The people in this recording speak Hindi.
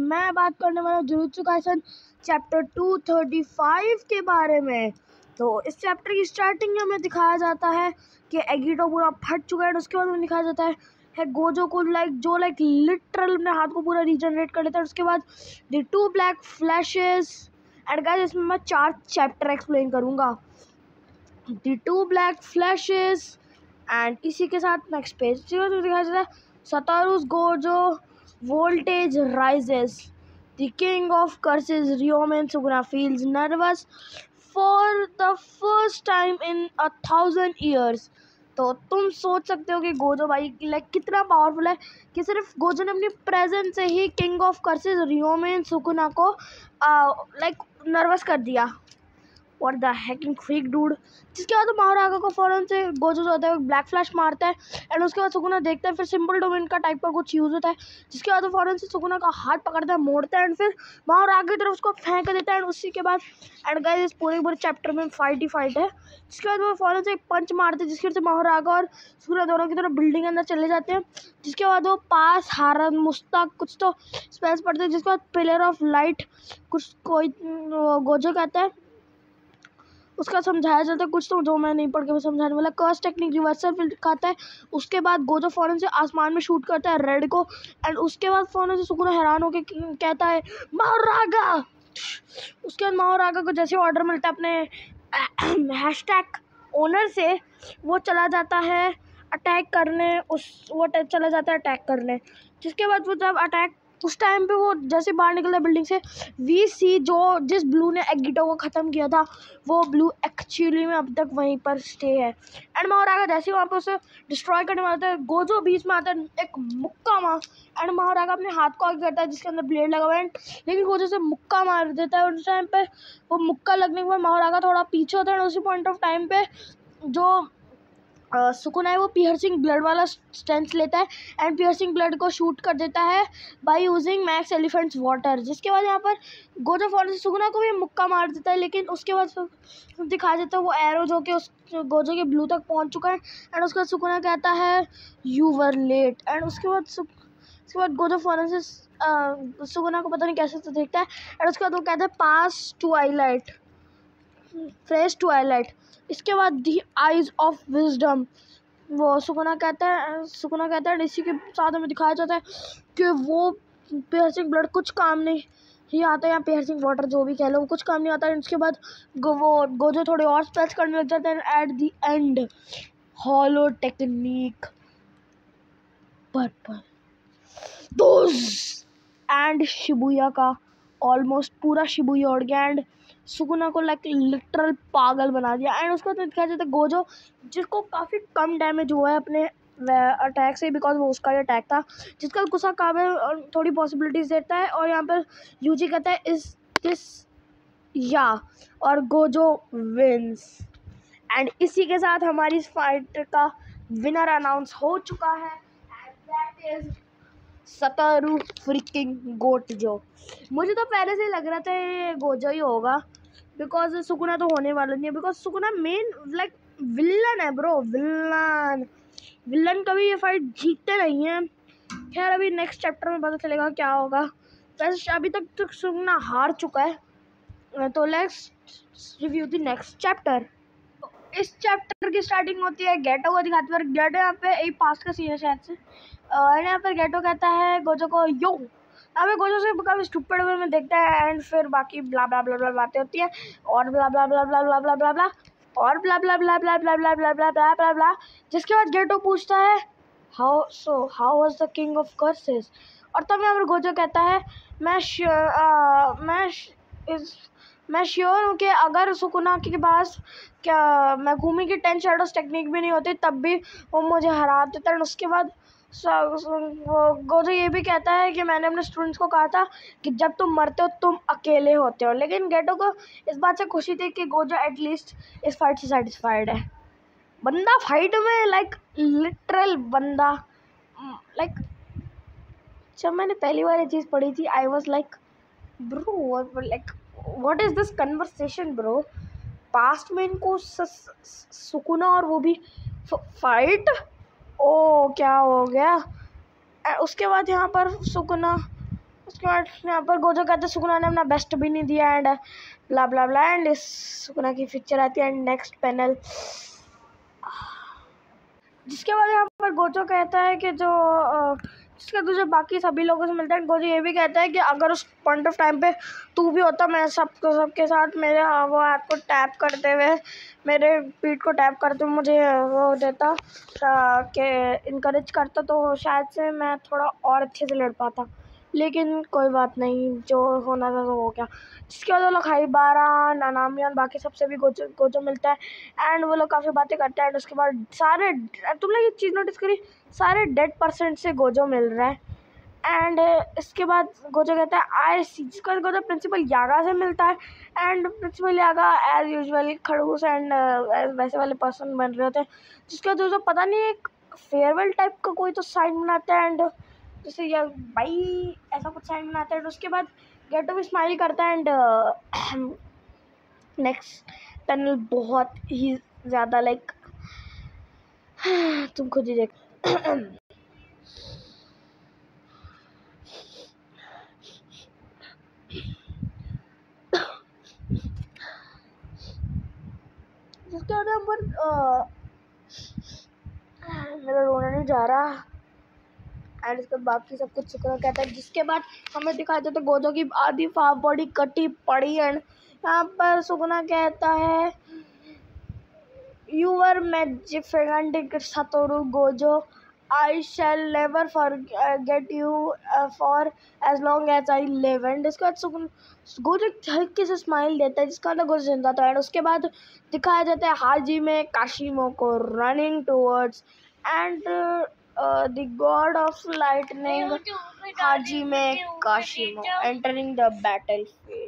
मैं बात करने वाला हूँ जुजुत्सु काइसन चैप्टर 235 के बारे में। तो इस चैप्टर की स्टार्टिंग में हमें दिखाया जाता है कि एगिटो पूरा फट चुका है। उसके बाद हमें दिखाया जाता है गोजो को जो लिटरल अपने हाथ को पूरा रीजनरेट कर लेता है। उसके बाद the 2 black flashes and guys इसमें मैं 4 चैप्टर एक्सप्लेन करूँगा। द 2 ब्लैक फ्लैशेस एंड इसी के साथ नेक्स्ट पेज दिखाया जाता है सतोरु's Gojo voltage rises. The king of curses, Ryomen Sukuna, feels nervous for the first time in 1,000 years. तो तुम सोच सकते हो कि गोजो भाई कितना पावरफुल है कि सिर्फ गोजो ने अपनी प्रेजेंस से ही किंग ऑफ कर्सेस रियोमेन सुकुना को नर्वस कर दिया। What the hacking freak dude. जिसके बाद महारागा को फौरन से गोजो जो होता है ब्लैक फ्लैश मारता है एंड उसके बाद सुकुना देखता है। फिर सिंपल डोमेन का टाइप का कुछ यूज़ होता है जिसके बाद वो फौरन से सुकुना का हाथ पकड़ता है, मोड़ता है एंड फिर महारागा की तरफ उसको फेंक देता है। एंड उसी के बाद एंड गाइस इस पूरे चैप्टर में फाइट ही फाइट है। जिसके बाद वो फौरन से एक पंच मारते हैं जिसकी वजह से महारागा और सुकुना दोनों की तरफ बिल्डिंग के अंदर चले जाते हैं। जिसके बाद वो पास हारन मुस्ताक कुछ तो स्पेल्स पढ़ते हैं। जिसके बाद पिलर ऑफ लाइट कुछ कोई गोजो कहता है, उसका समझाया जाता है कुछ तो जो मैं नहीं पढ़ के समझाने वाला। कर्स टेक्निक रिवर्सल फिर दिखाता है। उसके बाद गोजो फौरन से आसमान में शूट करता है रेड को एंड उसके बाद फौरन से सुकुना हैरान होकर कहता है महारागा। उसके बाद महारागा को जैसे ऑर्डर मिलता है अपने हैशटैग ओनर से, वो चला जाता है अटैक करने। जिसके बाद वो जब अटैक उस टाइम पे वो जैसे बाहर निकलता है बिल्डिंग से, वी सी जिस ब्लू ने एगिटो को ख़त्म किया था वो ब्लू एक्चुअली में अब तक वहीं पर स्टे है। एंड महारागा जैसे वहाँ पे उसे डिस्ट्रॉय करने वाला था, गोजो बीच में आता है एक मुक्का मार एंड महारागा अपने हाथ को आगे करता है जिसके अंदर ब्लेड लगा हुआ है लेकिन गोजो से मुक्का मार देता है। और उस टाइम पे वो मुक्का लगने के बाद महारागा थोड़ा पीछे होता है। उसी पॉइंट ऑफ टाइम पे जो सुकुना है वो पियर्सिंग ब्लड वाला स्टेंस लेता है एंड पियर्सिंग ब्लड को शूट कर देता है by using max elephants water. जिसके बाद यहाँ पर गोजो फौरन से सुकुना को भी मुक्का मार देता है लेकिन उसके बाद दिखाया जाता है वो एरो जो कि उस गोजो के ब्लू तक पहुँच चुका है एंड उसके बाद सुकुना कहता है यू वर लेट। एंड उसके बाद गोजो फौरन से सुकुना को पता नहीं कैसे तो देखता है एंड उसके बाद वो कहता है पास ट्वाइलाइट, फ्रेश ट्वाइलाइट। इसके बाद दी आइज ऑफ विजडम वो सुकुना कहता है इसी के साथ हमें दिखाया जाता है कि वो पियर्सिंग ब्लड कुछ काम नहीं ही आता है या पियर्सिंग वाटर जो भी कह लो वो कुछ काम नहीं आता है। इसके बाद वो गोजो थोड़े और स्पेल्स करने लग जाते हैं। At the end hollow technique purple and Shibuya का ऑलमोस्ट पूरा शिबुया उड़ गया एंड सुकुना को लिटरल पागल बना दिया। एंड उसको दिखाया जाता है गोजो जिसको काफ़ी कम डैमेज हुआ है अपने अटैक से बिकॉज वो उसका ही अटैक था जिसका गुस्सा काबे थोड़ी पॉसिबिलिटीज देता है। और यहाँ पर यूजी कहता है इस दिस या और गोजो विंस। एंड इसी के साथ हमारी इस फाइट का विनर अनाउंस हो चुका है and that is Satoru freaking Gojo. मुझे तो पहले से लग रहा था ये गोजो ही होगा बिकॉज सुकुना तो होने वाला नहीं है बिकॉज सुकुना मेन विलन है ब्रो। विलन कभी ये फाइट जीतते नहीं हैं। खैर अभी नेक्स्ट चैप्टर में पता चलेगा क्या होगा। वैसे अभी तक तो सुकुना हार चुका है। तो let's review the next chapter. इस चैप्टर की स्टार्टिंग होती है गेटो को दिखाते हुए। गेटो यहाँ पे एक पास का सीन है शायद से। यहाँ पर गेटो कहता है गोजो को यो। हमें गोजो से काफ़ी स्टूपिड वे में देखता है एंड फिर बाकी ब्ला ब्ला ब्ला ब्ला बातें होती हैं और ब्ला ब्ला ब्ला ब्ला ब्ला ब्ला ब्ला ब्ला और ब्ला ब्ला ब्ला ब्ला ब्ला ब्ला ब्ला ब्ला ब्ला ब्ला ब्ला। जिसके बाद गेटो पूछता है how was the king of curses. और तब यहाँ पर गोजो कहता है मैं श्योर हूँ कि अगर सुकुना के पास क्या मेगुमी की 10 शैडोज टेक्निक भी नहीं होती तब भी वो मुझे हरा देता है। उसके बाद गोजो ये भी कहता है कि मैंने अपने स्टूडेंट्स को कहा था कि जब तुम मरते हो तुम अकेले होते हो। लेकिन गेटो को इस बात से खुशी थी कि गोजो एटलीस्ट इस फाइट से सेटिस्फाइड है। बंदा फाइट में लिटरल बंदा जब मैंने पहली बार ये चीज़ पढ़ी थी I was bro what is this conversation bro. Past में इनको सुकुना और वो भी फाइट, ओ क्या हो गया। उसके बाद यहाँ पर सुकुना उसके बाद यहाँ पर गोजो कहते हैं सुकुना ने अपना बेस्ट भी नहीं दिया and blah blah blah and इस सुकुना की पिक्चर आती है एंड नेक्स्ट पैनल, जिसके बाद यहाँ पर गोजो कहता है कि जिसके तुझे बाकी सभी लोगों से मिलता है। गोजो ये भी कहता है कि अगर उस पॉइंट ऑफ टाइम पे तू भी होता, मैं सबके साथ मेरे वो हाथ को टैप करते हुए, मेरे पीठ को टैप करते हुए मुझे वो देता कि इनकरेज करता, तो शायद से मैं थोड़ा और अच्छे से लड़ पाता। लेकिन कोई बात नहीं, जो होना था तो हो गया। जिसके बाद वो लोग हाइबारा, नानामी और बाकी सबसे भी गोजो मिलता है एंड वो लोग काफ़ी बातें करते हैं एंड उसके बाद सारे, तुम लोग एक चीज़ नोटिस करी, सारे डेड पर्सन से गोजो मिल रहा है एंड इसके बाद गोजो कहता है आई सी, जिसके बाद गोजो प्रिंसिपल यागा से मिलता है एंड प्रिंसिपल यागा एज यूजुअल खड़ूस एंड वैसे वाले पर्सन बन रहे होते हैं। जिसके बाद जो पता नहीं एक फेयरवेल टाइप का कोई तो साइन बनाता है एंड जैसे या भाई ऐसा कुछ साइन बनाता है। उसके बाद गेटो भी स्माइल करता है एंड नेक्स्ट पैनल बहुत ही ज़्यादा लाइक तुम खुद ही देख जिसके बाद हम पर मेरा रोना नहीं जा रहा एंड इसके बाकी सब कुछ शुक्र कहता है। जिसके बाद हमें दिखाई देता है गोजो की आधी हाफ बॉडी कटी पड़ी एंड यहाँ पर सुकुना कहता है you are magnificent Satoru Gojo, I shall never forget you for as long as I live and इसके बाद गोजो हल्के से स्माइल देता है, जिसका गोजो जिंदा था एंड उसके बाद दिखाया जाता है हाजी में काशिमो को running towards and the god of lightning Hajime Kashimo entering the battlefield.